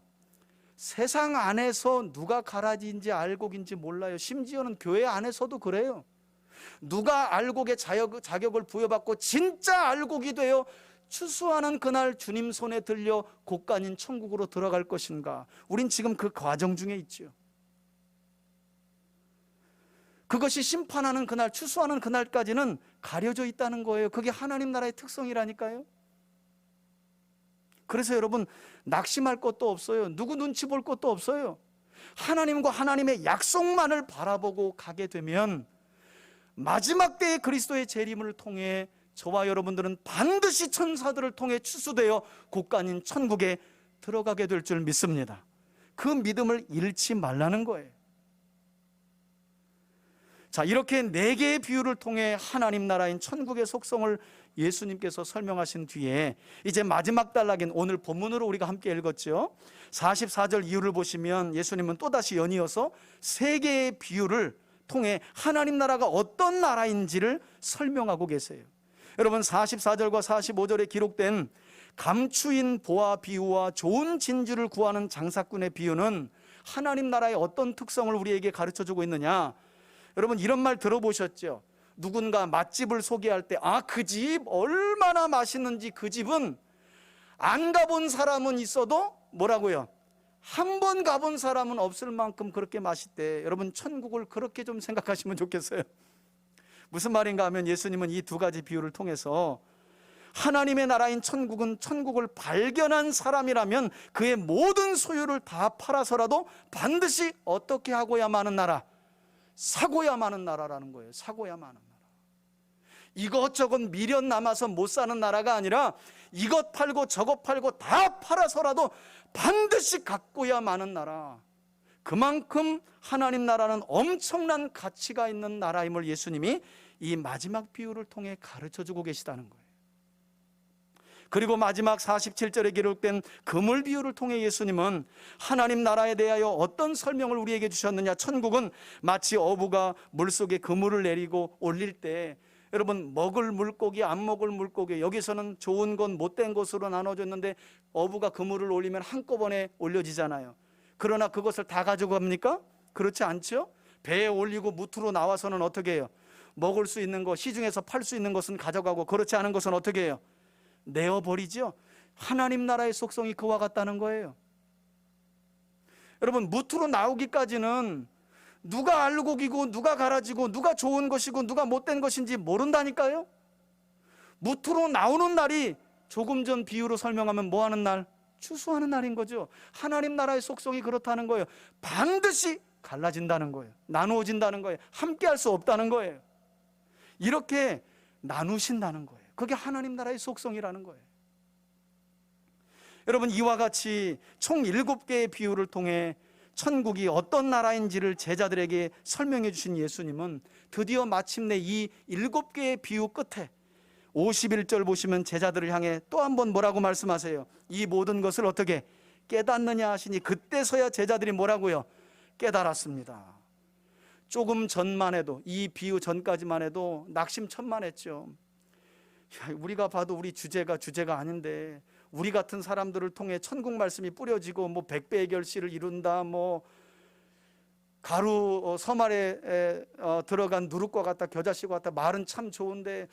세상 안에서 누가 가라지인지 알곡인지 몰라요. 심지어는 교회 안에서도 그래요. 누가 알곡의 자격을 부여받고 진짜 알곡이 되어 추수하는 그날 주님 손에 들려 곳간인 천국으로 들어갈 것인가, 우린 지금 그 과정 중에 있죠. 그것이 심판하는 그날, 추수하는 그날까지는 가려져 있다는 거예요. 그게 하나님 나라의 특성이라니까요. 그래서 여러분, 낙심할 것도 없어요. 누구 눈치 볼 것도 없어요. 하나님과 하나님의 약속만을 바라보고 가게 되면 마지막 때의 그리스도의 재림을 통해 저와 여러분들은 반드시 천사들을 통해 추수되어 곳간인 천국에 들어가게 될 줄 믿습니다. 그 믿음을 잃지 말라는 거예요. 자, 이렇게 4개의 비유를 통해 하나님 나라인 천국의 속성을 예수님께서 설명하신 뒤에 이제 마지막 단락인 오늘 본문으로 우리가 함께 읽었죠. 44절 이후를 보시면 예수님은 또다시 연이어서 3개의 비유를 통해 하나님 나라가 어떤 나라인지를 설명하고 계세요. 여러분, 44절과 45절에 기록된 감추인 보화 비유와 좋은 진주를 구하는 장사꾼의 비유는 하나님 나라의 어떤 특성을 우리에게 가르쳐주고 있느냐? 여러분, 이런 말 들어보셨죠? 누군가 맛집을 소개할 때, 그 집 얼마나 맛있는지, 그 집은 안 가본 사람은 있어도 뭐라고요? 한 번 가본 사람은 없을 만큼 그렇게 맛있대. 여러분, 천국을 그렇게 좀 생각하시면 좋겠어요. 무슨 말인가 하면 예수님은 이 2가지 비유를 통해서 하나님의 나라인 천국은 천국을 발견한 사람이라면 그의 모든 소유를 다 팔아서라도 반드시 어떻게 하고야 마는 나라? 사고야 마는 나라라는 거예요. 사고야 마는 나라. 이것저것 미련 남아서 못 사는 나라가 아니라 이것 팔고 저것 팔고 다 팔아서라도 반드시 갖고야 마는 나라. 그만큼 하나님 나라는 엄청난 가치가 있는 나라임을 예수님이 이 마지막 비유를 통해 가르쳐주고 계시다는 거예요. 그리고 마지막 47절에 기록된 그물 비유를 통해 예수님은 하나님 나라에 대하여 어떤 설명을 우리에게 주셨느냐? 천국은 마치 어부가 물속에 그물을 내리고 올릴 때, 여러분, 먹을 물고기, 안 먹을 물고기, 여기서는 좋은 것, 못된 것으로 나눠졌는데 어부가 그물을 올리면 한꺼번에 올려지잖아요. 그러나 그것을 다 가지고 갑니까? 그렇지 않죠? 배에 올리고 무트로 나와서는 어떻게 해요? 먹을 수 있는 것, 시중에서 팔 수 있는 것은 가져가고, 그렇지 않은 것은 어떻게 해요? 내어버리죠. 하나님 나라의 속성이 그와 같다는 거예요. 여러분, 무트로 나오기까지는 누가 알곡이고 누가 가라지고 누가 좋은 것이고 누가 못된 것인지 모른다니까요. 무트로 나오는 날이 조금 전 비유로 설명하면 뭐 하는 날? 추수하는 날인 거죠. 하나님 나라의 속성이 그렇다는 거예요. 반드시 갈라진다는 거예요. 나누어진다는 거예요. 함께 할 수 없다는 거예요. 이렇게 나누신다는 거예요. 그게 하나님 나라의 속성이라는 거예요. 여러분, 이와 같이 총 7개의 비유를 통해 천국이 어떤 나라인지를 제자들에게 설명해 주신 예수님은 드디어 마침내 이 7개의 비유 끝에 51절 보시면 제자들을 향해 또 한 번 뭐라고 말씀하세요? 이 모든 것을 어떻게 깨닫느냐 하시니, 그때서야 제자들이 뭐라고요? 깨달았습니다. 조금 전만 해도, 이 비유 전까지만 해도 낙심천만했죠. 우리가 봐도 우리 주제가 아닌데 우리 같은 사람들을 통해 천국 말씀이 뿌려지고 뭐 백배의 결실을 이룬다, 뭐 가루 섬 아래 들어간 누룩과 같다, 겨자씨와 같다, 말은 참 좋은데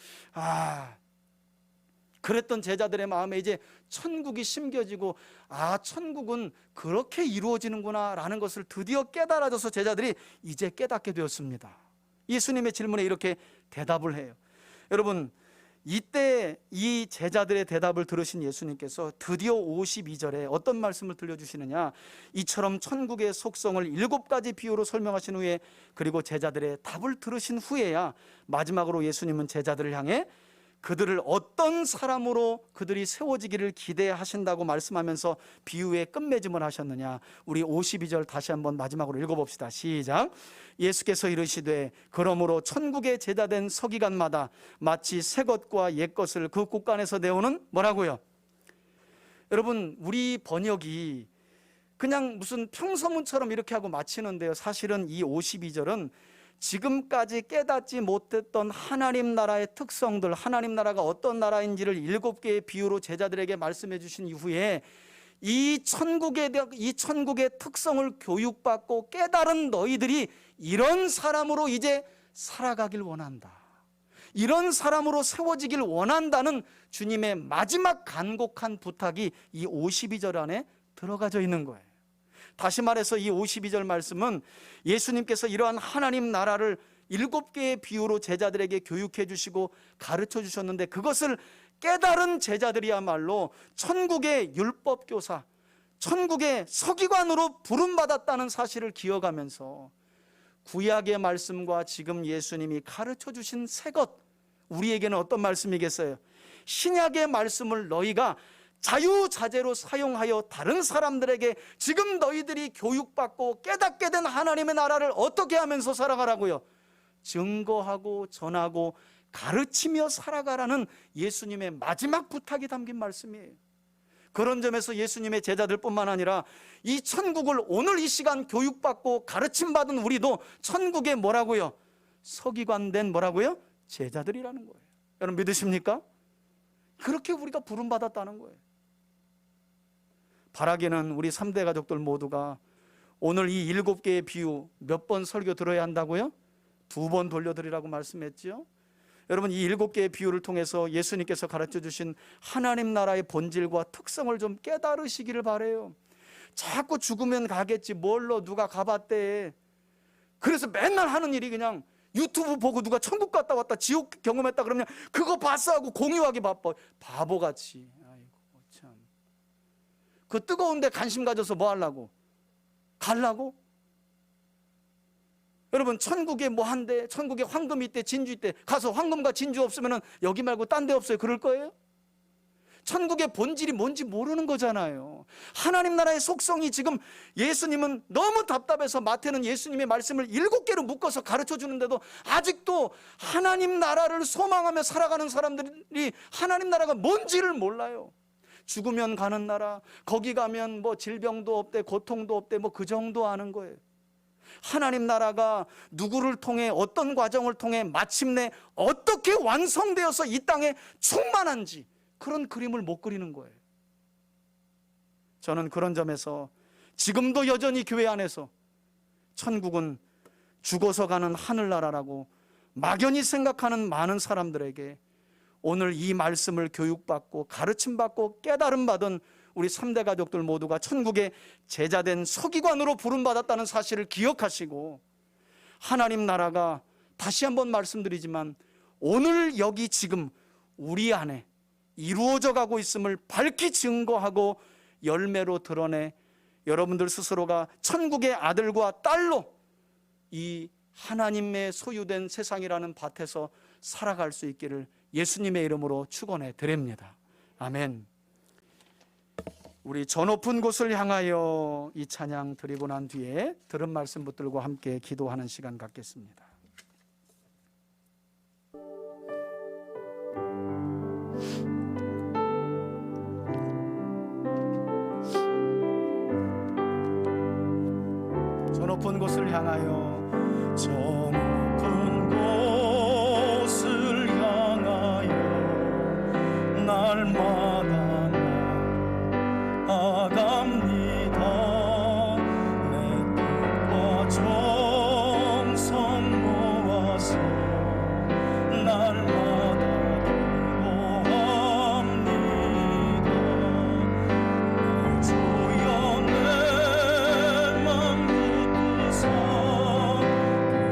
그랬던 제자들의 마음에 이제 천국이 심겨지고 천국은 그렇게 이루어지는구나 라는 것을 드디어 깨달아져서 제자들이 이제 깨닫게 되었습니다. 예수님의 질문에 이렇게 대답을 해요. 여러분, 이때 이 제자들의 대답을 들으신 예수님께서 드디어 52절에 어떤 말씀을 들려주시느냐, 이처럼 천국의 속성을 7가지 비유로 설명하신 후에, 그리고 제자들의 답을 들으신 후에야 마지막으로 예수님은 제자들을 향해 그들을 어떤 사람으로 그들이 세워지기를 기대하신다고 말씀하면서 비유의 끝맺음을 하셨느냐, 우리 52절 다시 한번 마지막으로 읽어봅시다. 시작. 예수께서 이르시되 그러므로 천국의 제자된 서기관마다 마치 새 것과 옛 것을 그 곳간에서 내오는 뭐라고요? 여러분, 우리 번역이 그냥 무슨 평서문처럼 이렇게 하고 마치는데요, 사실은 이 52절은 지금까지 깨닫지 못했던 하나님 나라의 특성들, 하나님 나라가 어떤 나라인지를 7개의 비유로 제자들에게 말씀해 주신 이후에 이 천국의 특성을 교육받고 깨달은 너희들이 이런 사람으로 이제 살아가길 원한다, 이런 사람으로 세워지길 원한다는 주님의 마지막 간곡한 부탁이 이 52절 안에 들어가져 있는 거예요. 다시 말해서 이 52절 말씀은 예수님께서 이러한 하나님 나라를 7개의 비유로 제자들에게 교육해 주시고 가르쳐 주셨는데, 그것을 깨달은 제자들이야말로 천국의 율법교사, 천국의 서기관으로 부름받았다는 사실을 기억하면서 구약의 말씀과 지금 예수님이 가르쳐 주신 새 것, 우리에게는 어떤 말씀이겠어요? 신약의 말씀을 너희가 자유자재로 사용하여 다른 사람들에게 지금 너희들이 교육받고 깨닫게 된 하나님의 나라를 어떻게 하면서 살아가라고요? 증거하고 전하고 가르치며 살아가라는 예수님의 마지막 부탁이 담긴 말씀이에요. 그런 점에서 예수님의 제자들뿐만 아니라 이 천국을 오늘 이 시간 교육받고 가르침받은 우리도 천국의 뭐라고요? 서기관된 뭐라고요? 제자들이라는 거예요. 여러분 믿으십니까? 그렇게 우리가 부름받았다는 거예요. 바라기는 우리 3대 가족들 모두가 오늘 이 7개의 비유 몇 번 설교 들어야 한다고요? 2번 돌려드리라고 말씀했죠. 여러분, 이 7개의 비유를 통해서 예수님께서 가르쳐 주신 하나님 나라의 본질과 특성을 좀 깨달으시기를 바라요. 자꾸 죽으면 가겠지, 뭘로 누가 가봤대. 그래서 맨날 하는 일이 그냥 유튜브 보고 누가 천국 갔다 왔다, 지옥 경험했다 그러면 그거 봤어 하고 공유하기 바빠. 바보같이. 아이고 참. 그 뜨거운데 관심 가져서 뭐 하려고? 갈라고? 여러분, 천국에 뭐 한대, 천국에 황금이 있대, 진주 있대. 가서 황금과 진주 없으면 여기 말고 딴 데 없어요, 그럴 거예요? 천국의 본질이 뭔지 모르는 거잖아요. 하나님 나라의 속성이 지금 예수님은 너무 답답해서 마태는 예수님의 말씀을 7개로 묶어서 가르쳐 주는데도 아직도 하나님 나라를 소망하며 살아가는 사람들이 하나님 나라가 뭔지를 몰라요. 죽으면 가는 나라, 거기 가면 뭐 질병도 없대, 고통도 없대, 뭐 그 정도 아는 거예요. 하나님 나라가 누구를 통해, 어떤 과정을 통해 마침내 어떻게 완성되어서 이 땅에 충만한지 그런 그림을 못 그리는 거예요. 저는 그런 점에서 지금도 여전히 교회 안에서 천국은 죽어서 가는 하늘나라라고 막연히 생각하는 많은 사람들에게 오늘 이 말씀을 교육받고 가르침받고 깨달음받은 우리 3대 가족들 모두가 천국의 제자된 서기관으로 부름받았다는 사실을 기억하시고, 하나님 나라가 다시 한번 말씀드리지만 오늘 여기 지금 우리 안에 이루어져 가고 있음을 밝히 증거하고 열매로 드러내 여러분들 스스로가 천국의 아들과 딸로 이 하나님의 소유된 세상이라는 밭에서 살아갈 수 있기를 예수님의 이름으로 축원해 드립니다. 아멘. 우리 저 높은 곳을 향하여 이 찬양 드리고 난 뒤에 들은 말씀 붙들고 함께 기도하는 시간 갖겠습니다. 저 높은 곳을 향하여, 저 높은 곳을 향하여 날마다 기도합니다. 주여 내 맘 붙드사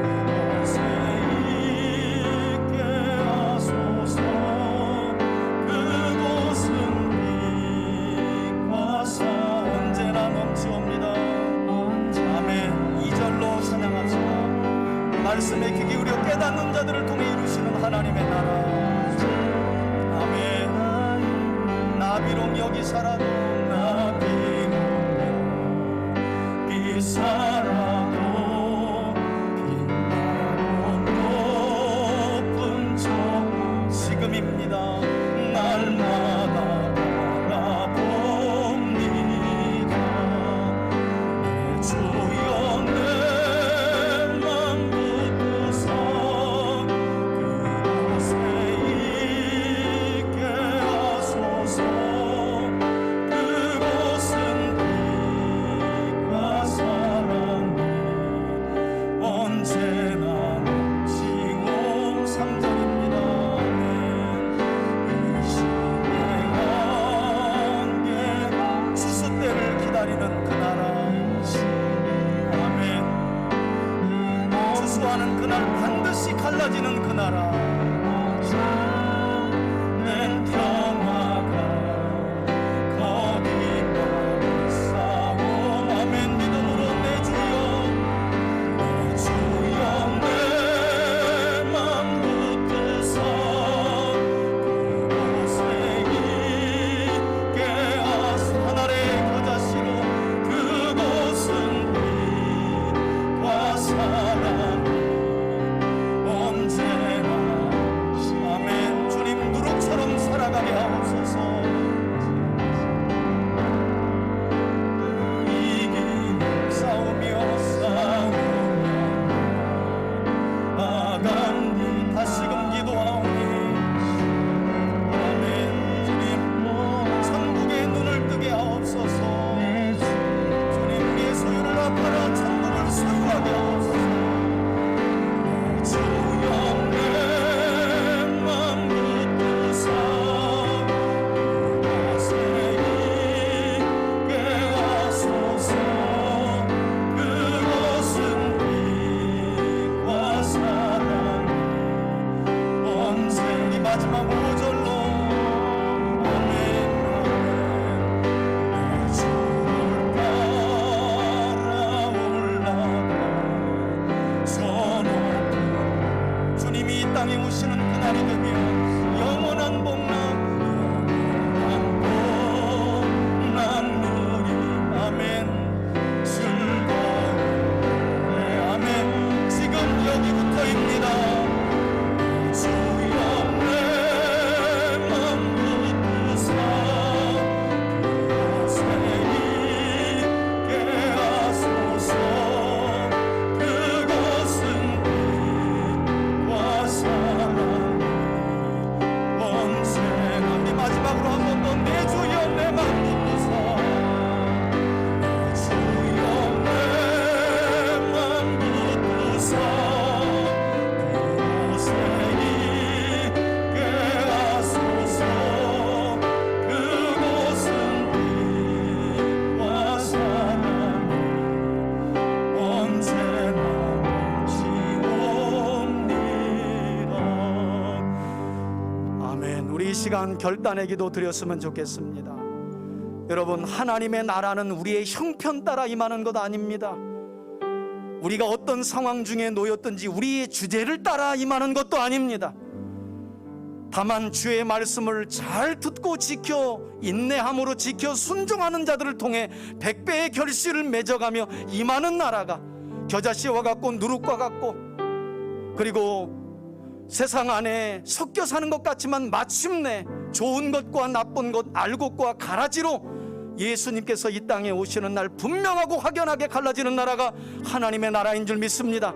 그곳에 있게 하소서. 그곳은 빛과 사 언제나 넘치옵니다. 아멘. 2절로 찬양합시다. 말씀에 귀 기울여 깨닫는 자들을 통해 이루시는 하나님의 나라. 아멘. 나비롱 여기 살아도 나비롱 여기 살아도 빛나고 높은 저 지금입니다. 날마다 바라봅니다. 주여 내 맘 붙드사 그곳에 있게 하소서. 그곳은 빛과 사랑이 언제나 넘치고 3절입니다. 의심의 안개 추수 때를 기다리는 그 나라. 아멘. 추수하는 그날 반드시 갈라지는 그 나라. 낸 평화가 거기만 있사오. 아멘. 믿음으로 내 주여 내 맘 붙드사 그곳에 있게 하소서. 하늘의 겨자씨로 그곳은 빛과 사랑이 언제나 아멘. 주님 누룩처럼 살아가게 하옵소서. 이기는 싸우며 나아갑니. 다시금 기도하오니 아멘. 주님 천국의 눈을 뜨게 하옵소서. 주님 우리의 소유를 아파라 천국을 소유하게 하옵소서. 주여 내 맘 붙드사 그곳에 있게 하소서. 그곳은 빛과 사랑이 언제 이 마지막 5절로 아멘. 주를 따라 올라가 저 높은 주님이 이 땅에 오시는 그날이 되면 영원한 복락 누리 아멘. 즐거운 네 아멘. 지금 여기부터입니다. 주여 내 맘 붙드사 그곳에 있게 하소서. 그곳은 빛과 사랑이 언제나 우리 마지막으로 한 번 더 내 주여 내 맘 붙드사 주여 내 맘 붙드사 그곳에 있게 하소서. 그곳은 빛과 사랑이 언제나 넘치옵니다. 아멘. 우리 이 시간 결단의 기도 드렸으면 좋겠습니다. 여러분, 하나님의 나라는 우리의 형편 따라 임하는 것 아닙니다. 우리가 어떤 상황 중에 놓였든지 우리의 주제를 따라 임하는 것도 아닙니다. 다만 주의 말씀을 잘 듣고 지켜 인내함으로 지켜 순종하는 자들을 통해 100배의 결실을 맺어가며 임하는 나라가 겨자씨와 같고 누룩과 같고 그리고 세상 안에 섞여 사는 것 같지만 마침내 좋은 것과 나쁜 것 알곡과 가라지로 예수님께서 이 땅에 오시는 날 분명하고 확연하게 갈라지는 나라가 하나님의 나라인 줄 믿습니다.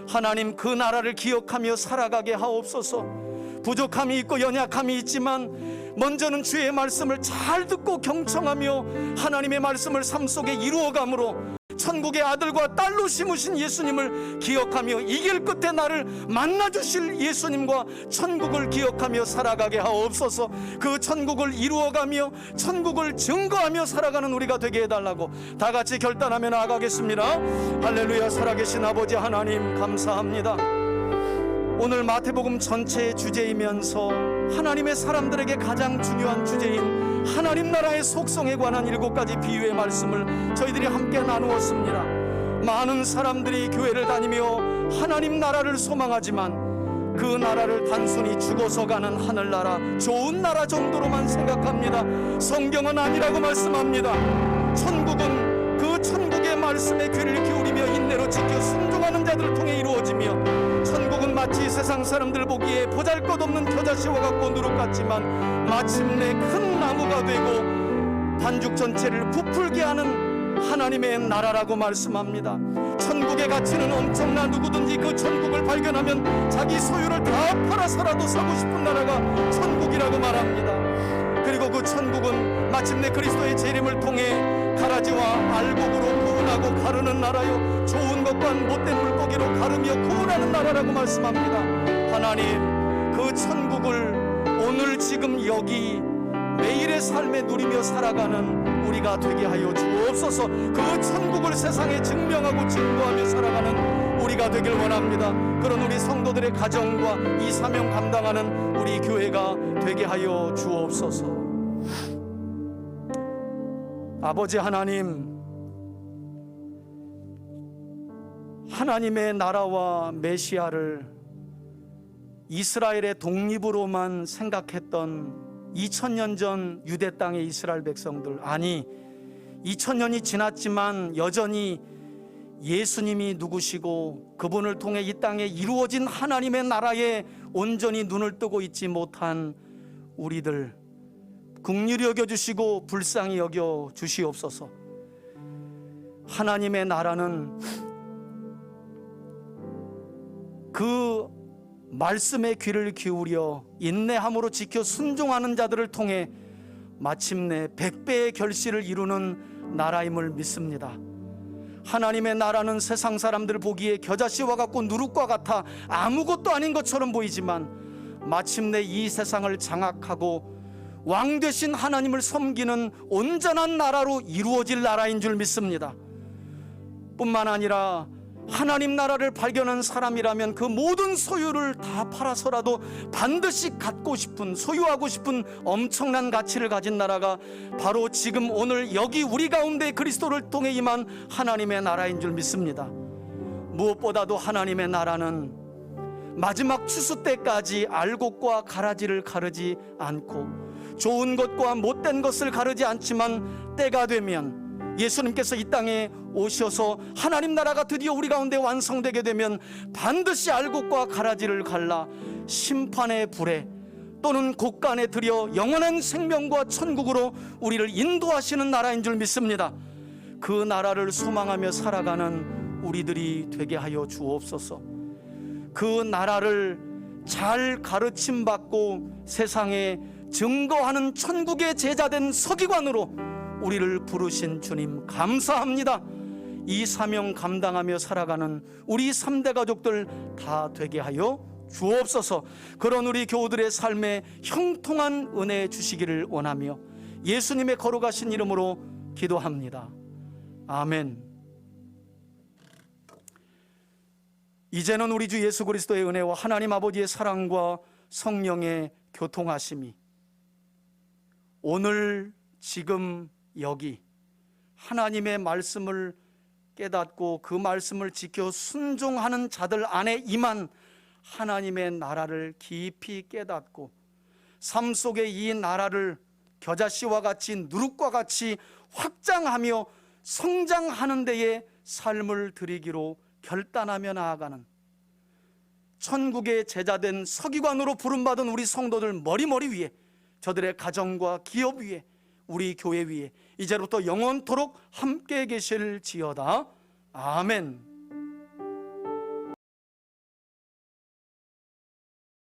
하나님 그 나라를 기억하며 살아가게 하옵소서. 부족함이 있고 연약함이 있지만 먼저는 주의 말씀을 잘 듣고 경청하며 하나님의 말씀을 삶 속에 이루어감으로 천국의 아들과 딸로 심으신 예수님을 기억하며 이 길 끝에 나를 만나주실 예수님과 천국을 기억하며 살아가게 하옵소서. 그 천국을 이루어가며 천국을 증거하며 살아가는 우리가 되게 해달라고 다 같이 결단하며 나아가겠습니다. 할렐루야. 살아계신 아버지 하나님 감사합니다. 오늘 마태복음 전체의 주제이면서 하나님의 사람들에게 가장 중요한 주제인 하나님 나라의 속성에 관한 7가지 비유의 말씀을 저희들이 함께 나누었습니다. 많은 사람들이 교회를 다니며 하나님 나라를 소망하지만 그 나라를 단순히 죽어서 가는 하늘나라, 좋은 나라 정도로만 생각합니다. 성경은 아니라고 말씀합니다. 천국은 그 천국의 말씀에 귀를 기울이며 인내로 지켜 순종하는 자들을 통해 이루어지며, 천국은 마치 세상 사람들 보기에 보잘것없는 겨자씨와 같고 누룩 같지만 마침내 큰 나무가 되고 반죽 전체를 부풀게 하는 하나님의 나라라고 말씀합니다. 천국의 가치는 엄청나 누구든지 그 천국을 발견하면 자기 소유를 다 팔아서라도 사고 싶은 나라가 천국이라고 말합니다. 그리고 그 천국은 마침내 그리스도의 재림을 통해 가라지와 알곡으로 구원하고 가르는 나라요, 좋은 것과 못된 물고기로 가르며 구원하는 나라라고 말씀합니다. 하나님, 그 천국을 오늘 지금 여기 매일의 삶에 누리며 살아가는 우리가 되게 하여 주옵소서. 그 천국을 세상에 증명하고 증거하며 살아가는 우리가 되길 원합니다. 그런 우리 성도들의 가정과 이 사명 감당하는 우리 교회가 되게 하여 주옵소서. 아버지 하나님, 하나님의 나라와 메시아를 이스라엘의 독립으로만 생각했던 2000년 전 유대 땅의 이스라엘 백성들, 아니 2000년이 지났지만 여전히 예수님이 누구시고 그분을 통해 이 땅에 이루어진 하나님의 나라에 온전히 눈을 뜨고 있지 못한 우리들 긍휼히 여겨주시고 불쌍히 여겨주시옵소서. 하나님의 나라는 그 말씀에 귀를 기울여 인내함으로 지켜 순종하는 자들을 통해 마침내 100배의 결실을 이루는 나라임을 믿습니다. 하나님의 나라는 세상 사람들 보기에 겨자씨와 같고 누룩과 같아 아무것도 아닌 것처럼 보이지만 마침내 이 세상을 장악하고 왕 되신 하나님을 섬기는 온전한 나라로 이루어질 나라인 줄 믿습니다. 뿐만 아니라 하나님 나라를 발견한 사람이라면 그 모든 소유를 다 팔아서라도 반드시 갖고 싶은, 소유하고 싶은 엄청난 가치를 가진 나라가 바로 지금 오늘 여기 우리 가운데 그리스도를 통해 임한 하나님의 나라인 줄 믿습니다. 무엇보다도 하나님의 나라는 마지막 추수 때까지 알곡과 가라지를 가르지 않고 좋은 것과 못된 것을 가르지 않지만 때가 되면 예수님께서 이 땅에 오셔서 하나님 나라가 드디어 우리 가운데 완성되게 되면 반드시 알곡과 가라지를 갈라 심판의 불에 또는 곳간에 들여 영원한 생명과 천국으로 우리를 인도하시는 나라인 줄 믿습니다. 그 나라를 소망하며 살아가는 우리들이 되게 하여 주옵소서. 그 나라를 잘 가르침받고 세상에 증거하는 천국의 제자된 서기관으로 우리를 부르신 주님 감사합니다. 이 사명 감당하며 살아가는 우리 3대 가족들 다 되게 하여 주옵소서. 그런 우리 교우들의 삶에 형통한 은혜 주시기를 원하며 예수님의 거룩하신 이름으로 기도합니다. 아멘. 이제는 우리 주 예수 그리스도의 은혜와 하나님 아버지의 사랑과 성령의 교통하심이 오늘 지금 여기 하나님의 말씀을 깨닫고 그 말씀을 지켜 순종하는 자들 안에 임한 하나님의 나라를 깊이 깨닫고 삶 속에 이 나라를 겨자씨와 같이 누룩과 같이 확장하며 성장하는 데에 삶을 드리기로 결단하며 나아가는 천국의 제자된 서기관으로 부름받은 우리 성도들 머리머리 위에, 저들의 가정과 기업 위에, 우리 교회 위에 이제부터 영원토록 함께 계실지어다. 아멘.